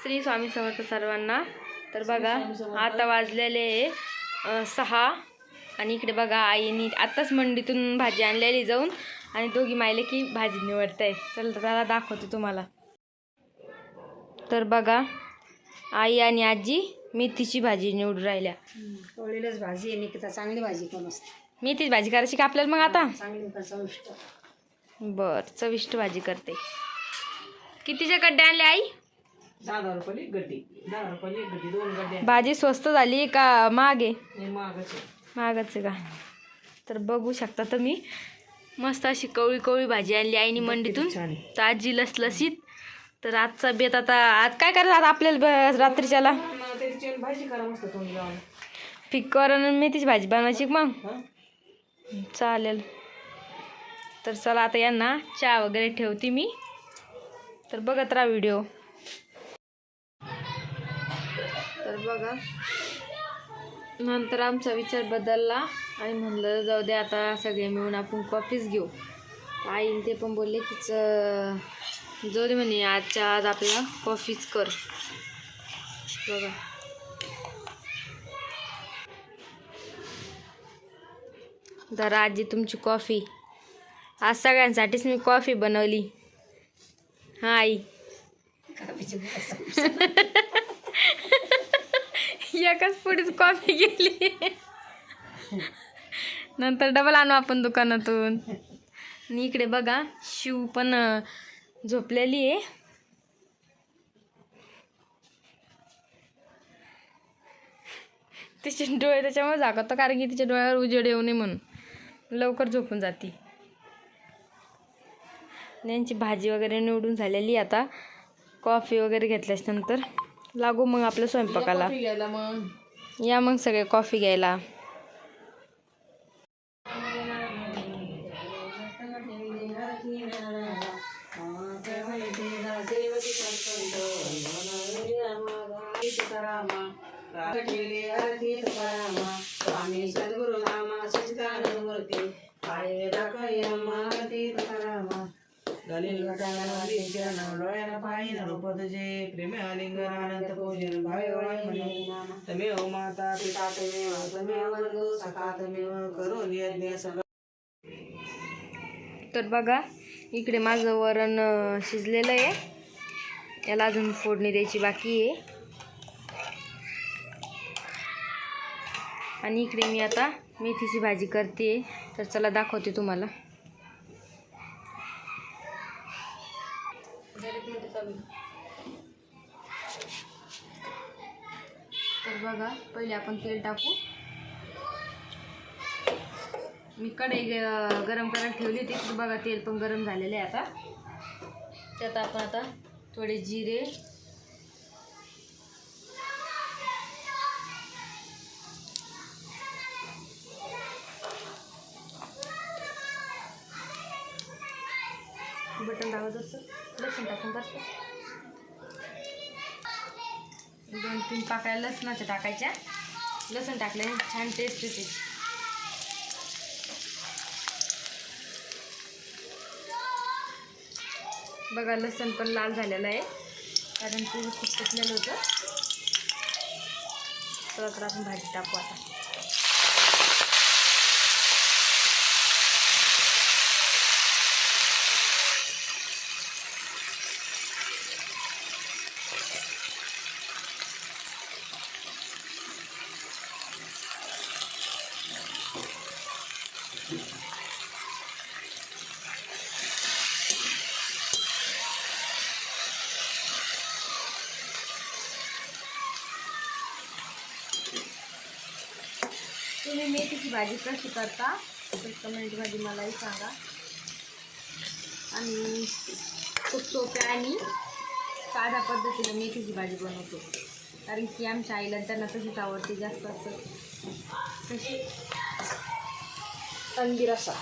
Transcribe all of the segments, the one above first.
श्री स्वामी समर्थ सर्वांना। तर बघा आता वाजलेले 6 आणि इकडे बघा आईने आत्ताच मंडीतून भाजी आणलेली जाऊन आणि दोघी मायले की भाजी निवडताय। चल त्याला दाखवते तुम्हाला। तर बघा आई आणि आजी मेथीची भाजी निवडून राहिल्या। ओळीलाच भाजी आहे निकिता, चांगली भाजी पण असते। मेथीची भाजी करायची का आपल्याला मग आता? चांगली चविष्ट। बर चविष्ट भाजी करते। कितीचे गड्डे आणले आई? 10 रुपये गड्डी, 10 रुपये गड्डी, 2 गड्डे। भाजी स्वस्त झाली का महाग आहे? महागच आहे का? तर बघू शकता तुम्ही मस्त अशी कवळी कवळी भाजी आणली आईनी मंडीतून, ताजी लसलसीत। तर आजचा बेत आता आज काय करायचं आपल्याला रात्रीच्याला? भाजी करा मस्त तोंड लावून। फिक्कर आणि मेथीची भाजी बनवायची मग चालेल। तर चला आता यांना चहा वगैरे ठेवते मी, तर बघत राहा व्हिडिओ। तर बघा नंतर आमचा विचार बदलला आणि म्हणलं जाऊ दे आता सगळे मिळून आपण कॉफीच घेऊ। आईने ते पण बोलले की जाऊ दे म्हणे आजच्या आज आपल्याला कॉफीच कर। बघा जरा आजी तुमची कॉफी, आज सगळ्यांसाठीच मी कॉफी बनवली। हा आई एकाच पुढेच कॉफी गेली, नंतर डबल आणू आपण दुकानातून। आणि इकडे बघा शिव पण झोपलेली आहे। तिचे डोळे त्याच्यामुळे झाकतो कारण की तिच्या डोळ्यावर उजेड येऊ नये म्हणून लवकर झोपून जाते। यांची भाजी वगैरे निवडून झालेली, आता कॉफी वगैरे घेतल्यानंतर लागू मग आपल्या स्वयंपाकाला। या मग सगळे कॉफी घ्यायला। तर बघा इकडे माझं वरण शिजलेलं आहे, याला अजून फोडणी द्यायची बाकी आहे। आणि इकडे मी आता मेथीची भाजी करते, तर चला दाखवते तुम्हाला। तर बघा पहिले आपण तेल टाकू। मी कढई गरम करायला ठेवली होती, तर बघा तेल पण गरम झालेले आहे। आता त्यात आपण आता थोडे जिरे, बटन दाबत असतं, लसूण टाकून टाकतो, 2-3 पाकळ्या लसणाच्या टाकायच्या। लसूण टाकल्याने छान टेस्ट येते। बघा लसूण पण लाल झालेलं आहे कारण ते खूप सुकलेलं होतं। तर आपण भाजी टाकू आता। तुम्ही मेथीची भाजी कशी करता तर कमेंटमध्ये मलाही सांगा। आणि खूप सोप्या आणि साध्या पद्धतीने मेथीची भाजी बनवतो, कारण की आमच्या आईला त्यांना तशीच आवडते जास्त असतं तशी अंडी रसा।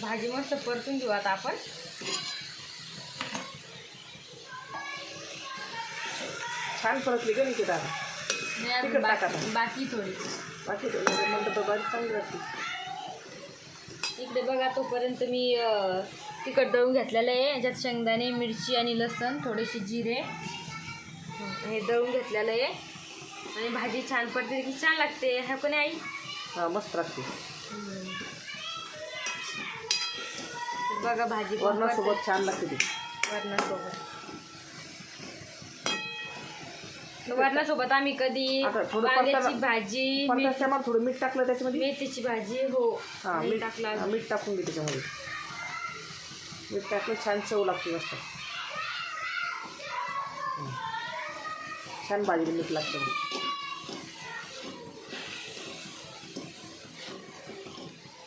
भाजी मस्त परतून घेऊ आता आपण। छान परतली का निकिता? बाकी थोडी बाकी थोडी म्हणतो बाबा चांगली वाटते। इकडे बघा तोपर्यंत मी तिखट दळून घेतलेलं आहे. याच्यात शेंगदाणे, मिरची आणि लसण, थोडेसे जिरे हे दळून घेतलेलं आहे. आणि भाजी छान पडते की छान लागते. हा कोणी आई? हा मस्त लागते. बघा भाजी वरणासोबत छान लागते ती. वरणासोबत आम्ही कधी आता थोडं वांग्याची भाजी, परताच्या थोडं मीठ टाकलं त्याच्यामध्ये. मेथीची भाजी हो हा मीठ टाकलं. मीठ टाकून घे त्याच्यामध्ये. मीठ टाकलं छान चव लागते मस्त. छान भाजीला मीठ लागतं.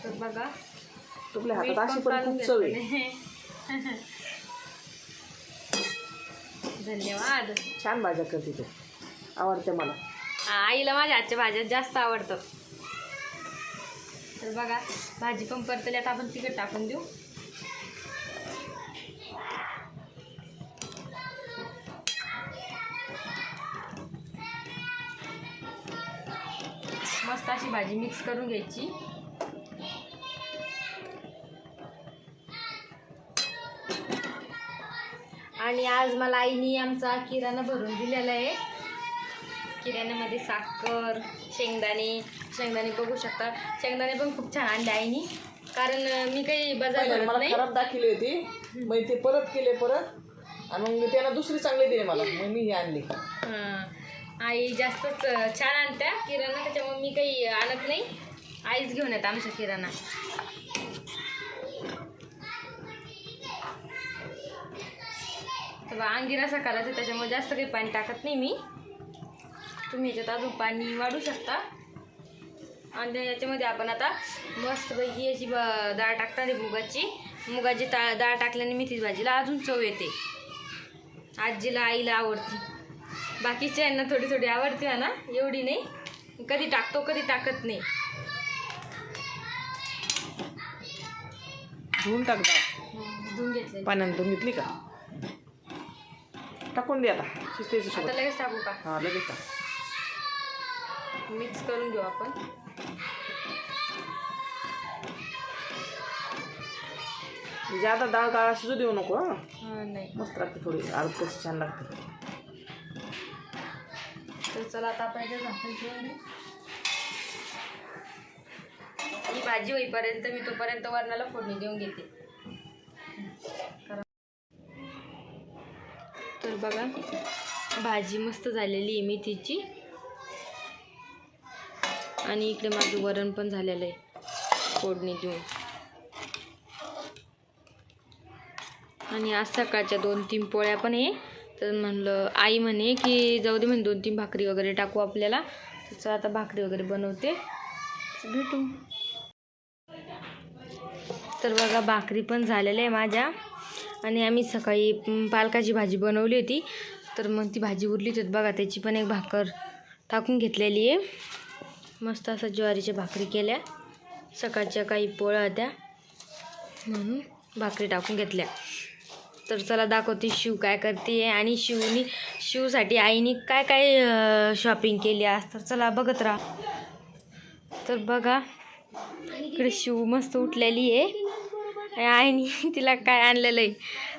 तर बघा तुपल्या हातात अशी पण खूप चव आहे. धन्यवाद. छान भाज्या करते तू. आवडते मला. आईला माझ्या हातच्या भाज्या जास्त आवडतं. तर बघा भाजी पण परतली. आता आपण तिखट टाकून देऊ. मस्त अशी भाजी मिक्स करून घ्यायची. आणि आज मला आईने आमचा किराणा भरून दिलेला आहे. किराण्यामध्ये साखर, शेंगदाणे बघू शकता. शेंगदाणे पण खूप छान आणले आईनी. कारण मी काही बाजार मला खराब दाखवली होती. मग ते परत केले आणि मग त्यांना दुसरी चांगली दिली मला. मग मी ही आणली. आई जास्तच छान आणत्या किराणा. त्याच्यामुळे मी काही आणत नाही. आईच घेऊन येतात आमचा किराणा. तर अंगिरा असा करायचं. त्याच्यामुळे जास्त काही पाणी टाकत नाही मी. तुम्ही याच्यात अजून पाणी वाढू शकता. आणि याच्यामध्ये आपण आता मस्तपैकी याची डाळ टाकणार आहे मुगाची डाळ टाकल्याने मेथीची भाजीला अजून चव येते. आजीला आईला आवडती. बाकीच्या यांना थोडी थोडी आवडते ना, एवढी नाही. कधी टाकतो कधी टाकत नाही. धुवून टाक डाळ. धुवून घेतले. पाण्यात धुवून घेतली का? टाकून दे आता शिजतेच आता सोबत. लगेच टाकू का? हा लगेच टाक. मिक्स करून घेऊ आपण. ज्यादा डाळ शिजू देऊ नको. नाही मस्त लागते. थोडी आळूट छान लागते. तर चला आता आपण झाकण ठेवून देऊ. ही भाजी होईपर्यंत मी तोपर्यंत वरणाला फोडणी देऊन घेते. तर बघा भाजी मस्त झालेली आहे मेथीची. आणि इकडे माझं वरण पण झालेलं आहे फोडणी देऊन. आणि आज सकाळच्या 2-3 पोळ्या पण आहे. तर म्हणलं आई म्हणे की जाऊ दे म्हणे 2-3 भाकरी वगैरे टाकू आपल्याला. तर आता भाकरी वगैरे बनवते. भेटू. तर बघा भाकरी पण झालेल्या आहे माझ्या. आणि आम्ही सकाळी पालकाची भाजी बनवली होती. तर मग ती भाजी उरली होती बघा. त्याची पण एक भाकर टाकून घेतलेली आहे. मस्त असं ज्वारीच्या भाकरी केल्या. सकाळच्या काही पोळ्या होत्या म्हणून भाकरी टाकून घेतल्या. तर चला दाखवते शिव काय करते. आणि शिवसाठी आईने काय काय शॉपिंग केली आज. तर चला बघत राहा. तर बघा इकडे शिव मस्त उठलेली आहे. आईने तिला काय आणलेलं आहे.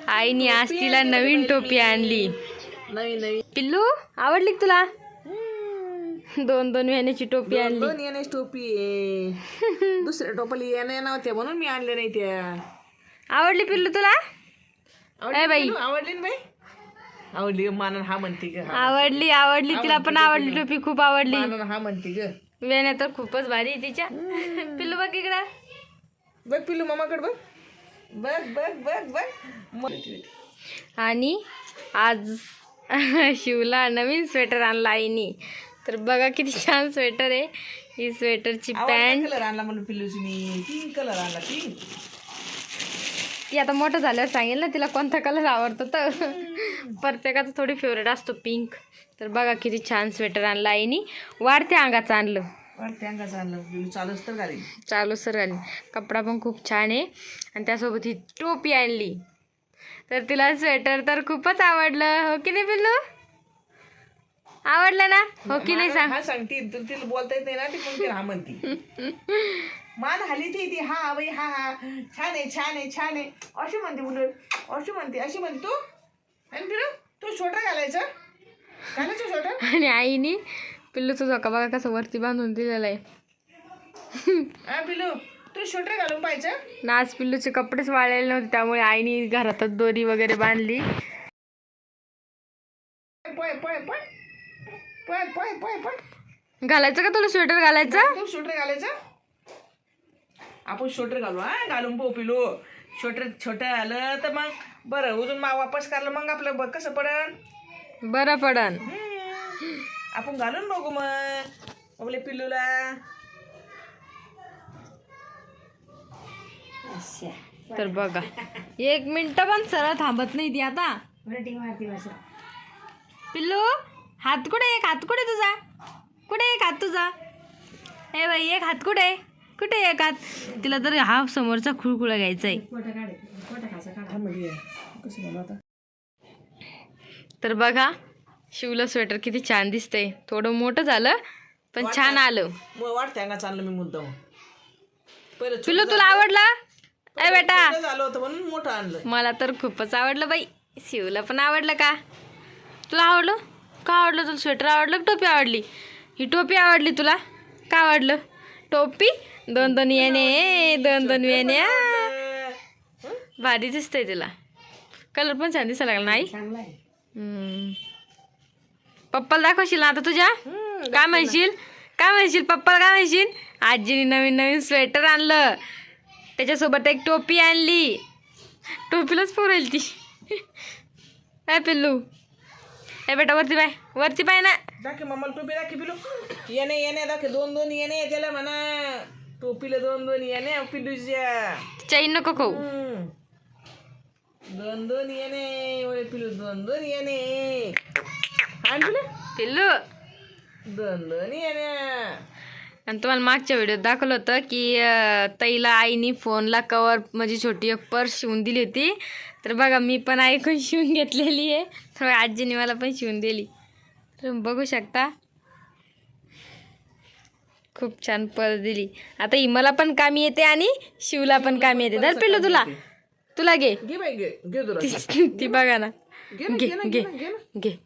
आईने आज तिला नवीन टोपी आणली. नवीन पिल्लू आवडली तुला? 2 येण्याची टोपी आणली. 2 येण्याची टोपी आहे. दुसऱ्या टोपीला येण्या नव्हत्या म्हणून मी आणले नाही त्या. आवडली पिल्लू तुला? बाई आवडली ना बाई. आवडली मानन हा म्हणते ग. आवडली तिला पण आवडली टोपी. खूप आवडली. मानन हा म्हणते ग. वेण्या तर खूपच भारी आहे तिच्या. पिल्लू बघ इकडं. बघ पिल्लू मामाकडे बघ. बघ. आणि आज शिवला नवीन स्वेटर आणला आईनी. तर बघा किती छान स्वेटर आहे. ही स्वेटरची पॅन्ट. कलर आणला म्हणून पिल्लूची मी. 3 कलर आणला. 3. ती आता मोठं झाल्यावर सांगेल ना तिला कोणता कलर आवडतो. तर प्रत्येकाचा थोडी फेवरेट असतो पिंक. तर बघा किती छान स्वेटर आणला आईनी. वाढत्या अंगाचं आणलं. वाढत्या आणलं. पिल्लू चालूच तर घाली. चालूच तर घाली. कपडा पण खूप छान आहे. आणि त्यासोबत ही टोपी आणली. तर तिला स्वेटर तर खूपच आवडलं. हो की नाही पिल्लू? आवडलं ना? हो की नाही सांग. हा सांगते. तिला बोलता येत नाही ना. ती पण तिला हा म्हणते. मान हली ती हा बाई हा हा छान आहे छान आहे छान आहे अशी म्हणते उलट अशी म्हणते तू आणि पिलू तू स्वेटर घालायचं स्वेटर. आणि आईने पिल्लूचा झोका बघा कसं वरती बांधून दिलेला आहे. हा पिलू तू स्वेटर घालून पाहिजे. ना आज पिल्लूचे कपडेच वाळलेले नव्हते त्यामुळे आईने घरातच दोरी वगैरे बांधली. पळ पळ पळ पळ पळ पळ पळ. घालायचं का तुला स्वेटर घालायचं? तू स्वेटर घालायचं. आपण स्वेटर घालू हा घालून पाहू पिलू. स्वेटर छोटं आलं तर मग बरं अजून वापस काढलं मग आपलं कसं पडन बरं पडन. आपण घालून बघू मग आपल्या पिल्लूला. तर बघा 1 मिनिट पण सरळ थांबत नाही ती आता. पिल्लू हात कुठे एक हात कुठे तुझा कुठे एक हात तुझा ए बाई एक हात कुठे कुठे एक हात. तिला तर हा समोरचा खुळखुळा घ्यायचा आहे. तर बघा शिवला स्वेटर किती छान दिसतंय. थोडं मोठं झालं पण छान आलं. वाटतंय अंगा चाललं मी मुद्दाम. पिल्लू तुला आवडलं? ए बेटा झालं होतं म्हणून मोठं आणलं. मला तर खूपच आवडलं बाई. शिवला पण आवडलं का? तुला आवडलं का? आवडलं तुला स्वेटर आवडलं का टोपी आवडली? ही टोपी आवडली तुला का? आवडलं टोपी. 2 येणे 2 येणे भारी दिसतंय तिला. कलर पण छान दिसायला लागला नाही. पप्पाला दाखवशील ना आता तुझ्या? काय म्हणशील पप्पाला काय म्हणशील? आजीने नवीन स्वेटर आणलं त्याच्यासोबत एक टोपी आणली. टोपीलाच पुरेल ती. काय पिल्लू ए बेटा वरती पाय ना. दाखव मम्माला टोपी दाखव पिलू. येणे दाखव 2 येणे त्याला म्हणा. टोपीला 2 येणे पिलूच्या. चैन नको खाऊ. 2 येणे ओळे पिलू 2 येणे. आण पिल्लू 2 येणे. आणि तुम्हाला मागच्या व्हिडिओत दाखवलं होतं की ताईला आईने फोनला कवर म्हणजे छोटी एक पर्स शिवून दिली होती. तर बघा मी पण ऐकून शिवून घेतलेली आहे. तर आजीने मला पण शिवून दिली. तर बघू शकता खूप छान पर्स दिली. आता ही मला पण कामी येते आणि शिवला पण कामी येते. तर पिल्लू तुला घे बाई घे तुला. ती बघा ना. घे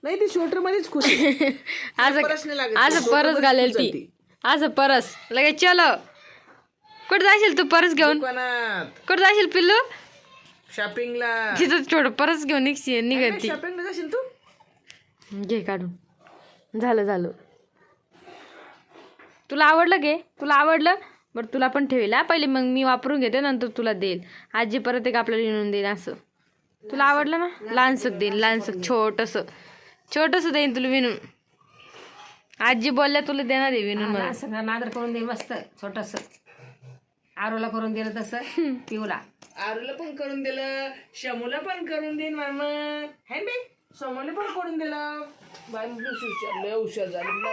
नाही ती स्वेटर मध्येच खुश आहे. आज परस घालेल ती. आज परस लगेच चलो. कुठे जाशील तू परस घेऊन? कुठे जाशील पिल्लू? शॉपिंगला. तिथं छोटं परस घेऊन निघती. शॉपिंगला जाशील तू? घे काढून. झालं तुला आवडलं घे. तुला आवडलं बरं तुला पण ठेवेल पहिले मग मी वापरून घेते नंतर तुला देईल. आजी परत एक आपल्याला विणून देईल असं. तुला आवडलं ना? लहानसं देईन लहानसं छोटंसं देईन तुला विणून. आजी बोलल्या तुला देणार आहे विणून. मला नादर करून दे मस्त छोटस. आरूला करून दिलं तसं पिऊला. आरूला पण करून दिलं. शमूला पण करून देईन मामा. है बाई समूला पण करून दिलं. बाई हुशार झाली.